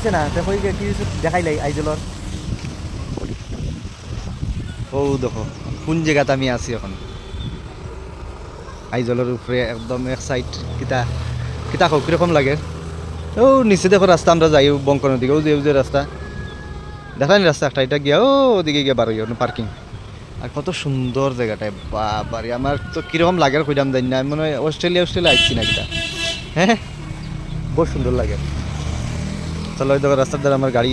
হয়েছে না দেখো কি দেখাইলাই আইজলর ও দেখো কোন জায়গাতে আমি আছি এখন আইজলের উপরে একদম এক সাইড কিতা কিতা হোক কিরকম লাগে ও নিচে দেখো রাস্তা আমরা যাই বঙ্কনের দিকে ও যে রাস্তা দেখাই রাস্তা একটা এটা গিয়া ও ওদিকে গিয়া বার হইয়া পার্কিং আর কত সুন্দর জায়গাটায় বাবারে আমার তো কিরকম লাগে আর কইলাম জানি না আমি মনে হয় অস্ট্রেলিয়া আইছি না কিটা হ্যাঁ বহুত সুন্দর লাগে চলো ওই দেখো রাস্তার দ্বারা আমার গাড়ি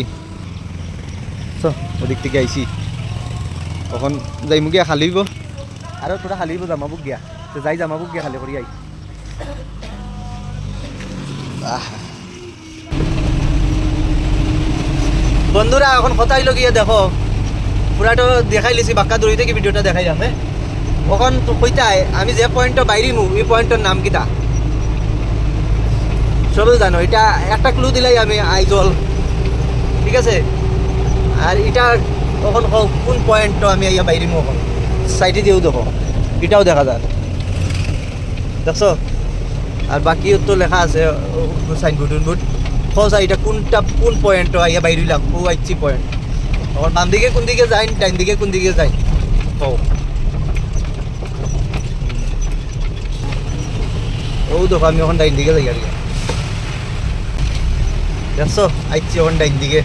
তো ওদিক থেকে আইছি তখন যাইমু গিয়া খালিব আরও তোরা খালিব জামাবুক গিয়া তো যাই জামাবুক গিয়া খালি করি আই বন্ধুরা এখন কথা হইল গিয়ে দেখো পুরাটো দেখাই লিছি বাক্কা দৌড়ি থেকে ভিডিওটা দেখাই যাবে এখন তো কইতাই আমি যে পয়েন্টটা বাইরিমু এই পয়েন্টের নাম কিটা সবাই জানো এটা একটা ক্লু দিলাই আমি আইজল ঠিক আছে আর এটা এখন কোন পয়েন্টটা আমি ইয়া বাইরিমু এখন সাইডে দিয়েও দেখো এটাও দেখা যায় দেখছো আর বাকিও তো লেখা আছে সাইনবোর্ড উইনবোর্ড খোঁজা এটা কোন পয়েন্ট ইয়া বাইরিলাম ও আইছি পয়েন্ট এখন বাম দিকে কোন দিকে যাই ডাইন দিকে কোন দিকে যাই ও দেখো আমি এখন ডাইন দিকে যাই আর দেখছো আইছি এখন ডাইন দিকে